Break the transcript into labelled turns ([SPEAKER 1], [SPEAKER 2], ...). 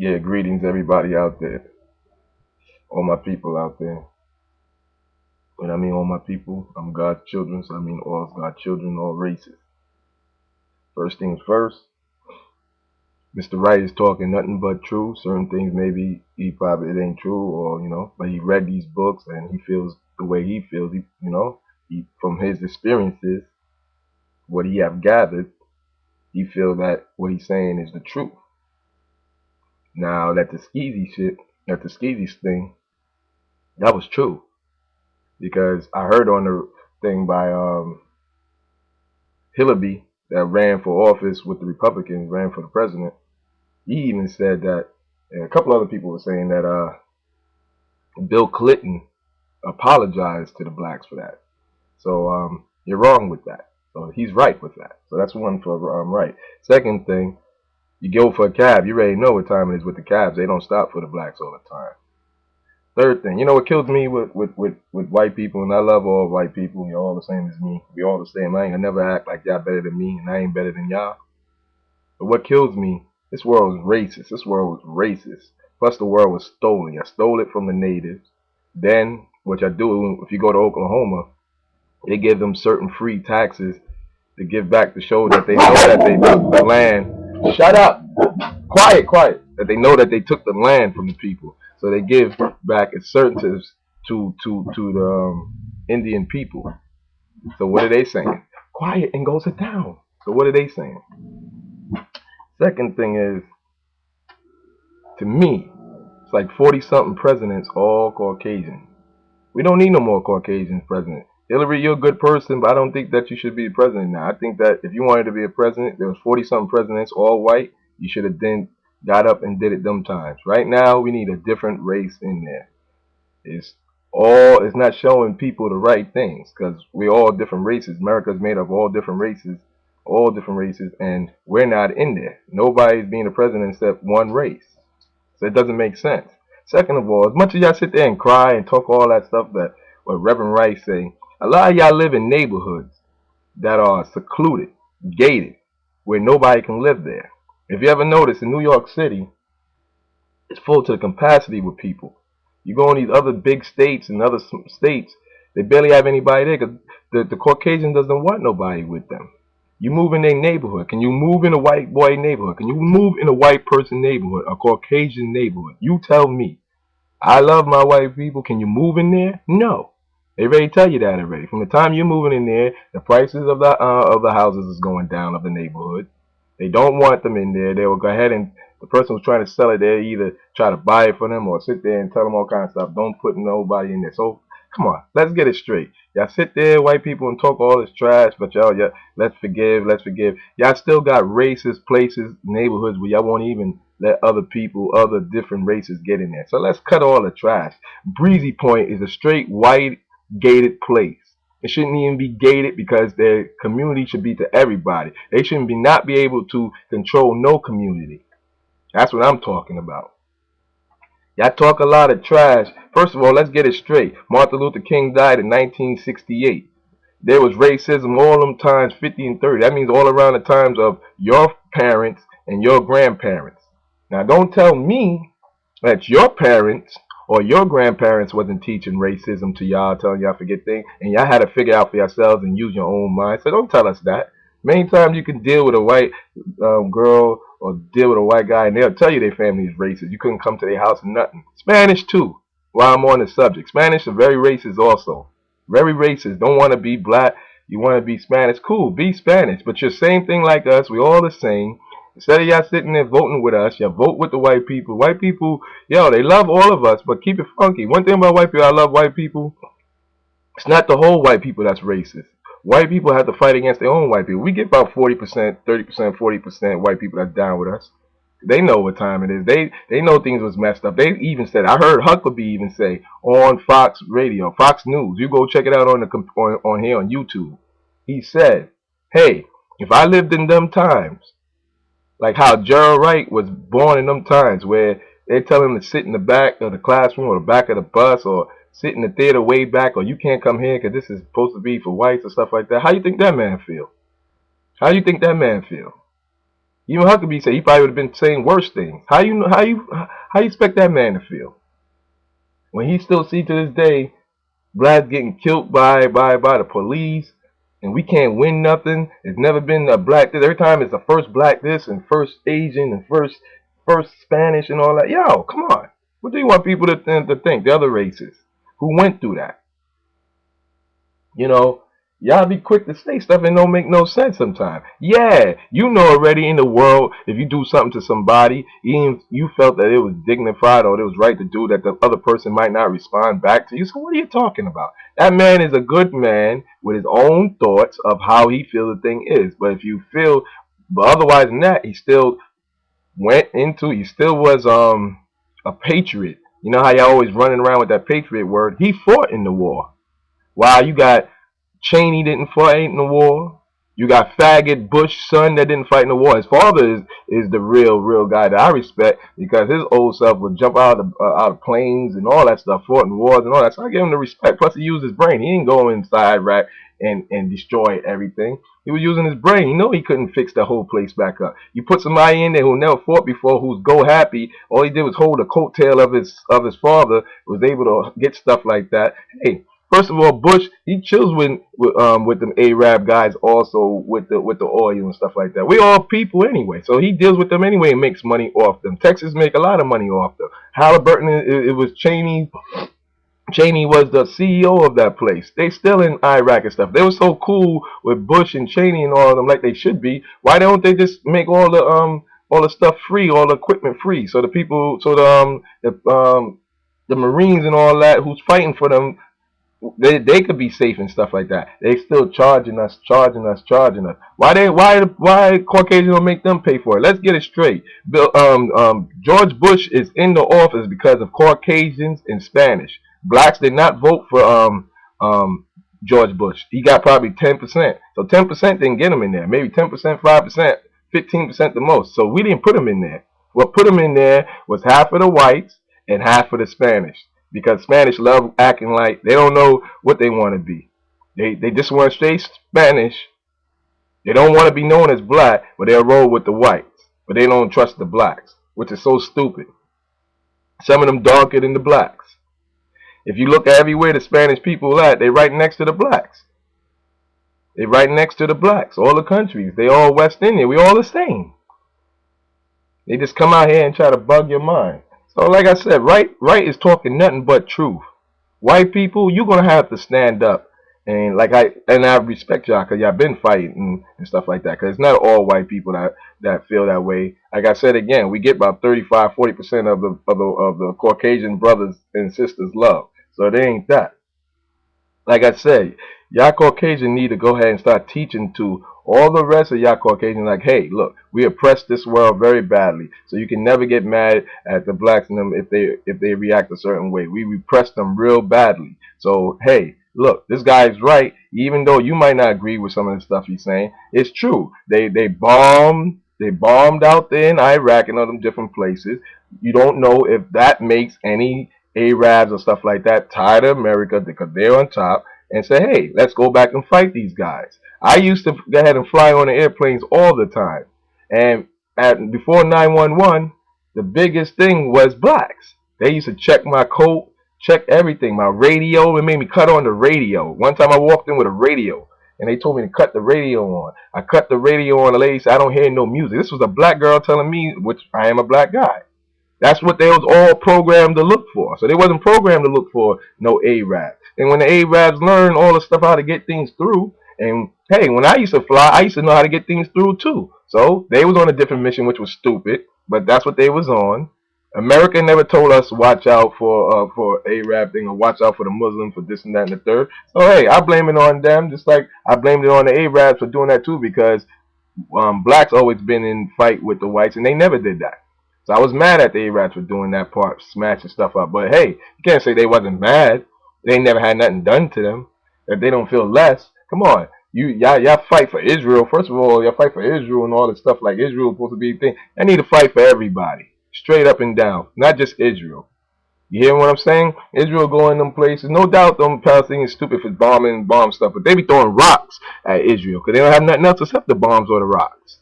[SPEAKER 1] Yeah, greetings everybody out there, all my people out there. When I mean all my people, I'm God's children, so I mean all God's children, all races. First things first, Mr. Wright is talking nothing but true. Certain things maybe he probably it ain't true, or but he read these books and he feels the way he feels. He from his experiences, what he have gathered, he feel that what he's saying is the truth. Now that the skeezy shit, that the skeezy thing, that was true because I heard on the thing by Hillary that ran for office with the Republicans, ran for the president. He even said that, and a couple other people were saying that Bill Clinton apologized to the blacks for that. So you're wrong with that. So he's right with that. So that's one for right. Second thing, you go for a cab, you already know what time it is with the cabs. They don't stop for the blacks all the time. Third thing, what kills me with white people, and I love all white people, you're all the same as me. We all the same. I ain't gonna never act like y'all better than me, and I ain't better than y'all. But what kills me, this world is racist. This world was racist. Plus the world was stolen. I stole it from the natives. Then, which I do, if you go to Oklahoma, they give them certain free taxes to give back to show that they know that they took the land. Shut up! Quiet, quiet. That they know that they took the land from the people. So they give back incentives to the Indian people. So what are they saying? Quiet and go sit down. So what are they saying? Second thing is, to me, it's like 40 something presidents, all Caucasian. We don't need no more Caucasian president. Hillary, you're a good person, but I don't think that you should be the president now. I think that if you wanted to be a president, there was 40 something presidents, all white. You should have then got up and did it them times. Right now, we need a different race in there. It's not showing people the right things because we're all different races. America's made up of all different races, and we're not in there. Nobody's being a president except one race. So it doesn't make sense. Second of all, as much as y'all sit there and cry and talk all that stuff that what Reverend Wright say, a lot of y'all live in neighborhoods that are secluded, gated, where nobody can live there. If you ever notice, in New York City, it's full to the capacity with people. You go in these other big states and other states, they barely have anybody there because the Caucasian doesn't want nobody with them. You move in their neighborhood. Can you move in a white boy neighborhood? Can you move in a white person neighborhood, a Caucasian neighborhood? You tell me. I love my white people. Can you move in there? No. They already tell you that already. From the time you're moving in there, the prices of the houses is going down of the neighborhood. They don't want them in there. They will go ahead and the person who's trying to sell it, they either try to buy it for them or sit there and tell them all kinds of stuff. Don't put nobody in there. So come on, let's get it straight. Y'all sit there, white people, and talk all this trash, but y'all, let's forgive, let's forgive. Y'all still got racist places, neighborhoods where y'all won't even let other people, other different races get in there. So let's cut all the trash. Breezy Point is a straight white gated place. It shouldn't even be gated because their community should be to everybody. They shouldn't not be able to control no community. That's what I'm talking about. Y'all talk a lot of trash. First of all, let's get it straight. Martin Luther King died in 1968. There was racism all them times, 50 and 30. That means all around the times of your parents and your grandparents. Now, don't tell me that your parents or your grandparents wasn't teaching racism to y'all, telling y'all forget things, and y'all had to figure out for yourselves and use your own mind. So don't tell us that. Many times you can deal with a white girl or deal with a white guy, and they'll tell you their family is racist. You couldn't come to their house or nothing. Spanish too. While I'm on the subject, Spanish are very racist also. Very racist. Don't want to be black. You want to be Spanish. Cool, be Spanish. But you're same thing like us. We all the same. Instead of y'all sitting there voting with us, y'all vote with the white people. White people, yo, they love all of us, but keep it funky. One thing about white people, I love white people. It's not the whole white people that's racist. White people have to fight against their own white people. We get about 40%, 30%, 40% white people that's down with us. They know what time it is. They know things was messed up. They even said, I heard Huckabee even say on Fox Radio, Fox News. You go check it out on here on YouTube. He said, hey, if I lived in them times, like how Gerald Wright was born in them times where they tell him to sit in the back of the classroom or the back of the bus or sit in the theater way back or you can't come here because this is supposed to be for whites or stuff like that. How you think that man feel? How you think that man feel? Even Huckabee said he probably would have been saying worse things. How you expect that man to feel when he still see to this day blacks getting killed by the police, and we can't win nothing. It's never been a black this. Every time it's the first black this and first Asian and first Spanish and all that. Yo, come on. What do you want people to think? The other races who went through that. You know, y'all be quick to say stuff and don't make no sense sometimes. Yeah, you know already in the world, if you do something to somebody, even you felt that it was dignified or it was right to do, that the other person might not respond back to you. So what are you talking about? That man is a good man with his own thoughts of how he feels the thing is. But if you feel, but otherwise than that, he still he still was a patriot. You know how y'all always running around with that patriot word? He fought in the war. Wow, you got Cheney didn't fight in the war. You got faggot Bush son that didn't fight in the war. His father is the real guy that I respect, because his old self would jump out of planes and all that stuff, fought in wars and all that. So I give him the respect. Plus he used his brain. He didn't go inside Iraq and destroy everything. He was using his brain. You know he couldn't fix the whole place back up. You put somebody in there who never fought before, who's go happy. All he did was hold the coattail of his father. Was able to get stuff like that. Hey. First of all, Bush, he chills with them Arab guys also with the oil and stuff like that. We all people anyway, so he deals with them anyway and makes money off them. Texas make a lot of money off them. Halliburton, it was Cheney. Cheney was the CEO of that place. They still in Iraq and stuff. They were so cool with Bush and Cheney and all of them, like they should be. Why don't they just make all the stuff free, all the equipment free, so the people, so the Marines and all that who's fighting for them, they could be safe and stuff like that. They still charging us. Why Caucasians don't make them pay for it? Let's get it straight. George Bush is in the office because of Caucasians and Spanish. Blacks did not vote for George Bush. He got probably 10%. So 10% didn't get him in there. Maybe 10%, 5%, 15% the most. So we didn't put him in there. What put him in there was half of the whites and half of the Spanish. Because Spanish love acting like they don't know what they want to be. They just want to stay Spanish. They don't want to be known as black, but they'll roll with the whites. But they don't trust the blacks, which is so stupid. Some of them darker than the blacks. If you look at everywhere the Spanish people at, they right next to the blacks. They right next to the blacks. All the countries, they all West Indian. We all the same. They just come out here and try to bug your mind. So like I said, Wright is talking nothing but truth. White people, you're gonna have to stand up, and I respect y'all because y'all been fighting and stuff like that. Because it's not all white people that feel that way. Like I said again, we get about 35-40% of the Caucasian brothers and sisters love. So it ain't that. Like I said, y'all Caucasian need to go ahead and start teaching to all the rest of y'all Caucasians, like, hey, look, we oppress this world very badly. So you can never get mad at the blacks and them if they react a certain way. We repress them real badly. So hey, look, this guy's right. Even though you might not agree with some of the stuff he's saying, it's true. They bombed out there in Iraq and other different places. You don't know if that makes any Arabs or stuff like that tired of America because they're on top and say, hey, let's go back and fight these guys. I used to go ahead and fly on the airplanes all the time. And before 911, the biggest thing was blacks. They used to check my coat, check everything, my radio. It made me cut on the radio. One time I walked in with a radio, and they told me to cut the radio on. I cut the radio on. The lady said, I don't hear no music. This was a black girl telling me, which I am a black guy. That's what they was all programmed to look for. So they wasn't programmed to look for no Arabs. And when the Arabs learn all the stuff how to get things through, and hey, when I used to fly, I used to know how to get things through too. So they was on a different mission, which was stupid, but that's what they was on. America never told us to watch out for Arab thing or watch out for the Muslims for this and that and the third. So hey, I blame it on them, just like I blamed it on the Arabs for doing that too, because blacks always been in fight with the whites, and they never did that. So I was mad at the Arabs for doing that part, smashing stuff up. But hey, you can't say they wasn't mad. They never had nothing done to them. If they don't feel less, come on. Y'all fight for Israel. First of all, y'all fight for Israel and all this stuff like Israel is supposed to be a thing. I need to fight for everybody, straight up and down, not just Israel. You hear what I'm saying? Israel going them places. No doubt them Palestinians stupid for bombing and bomb stuff, but they be throwing rocks at Israel because they don't have nothing else except the bombs or the rocks.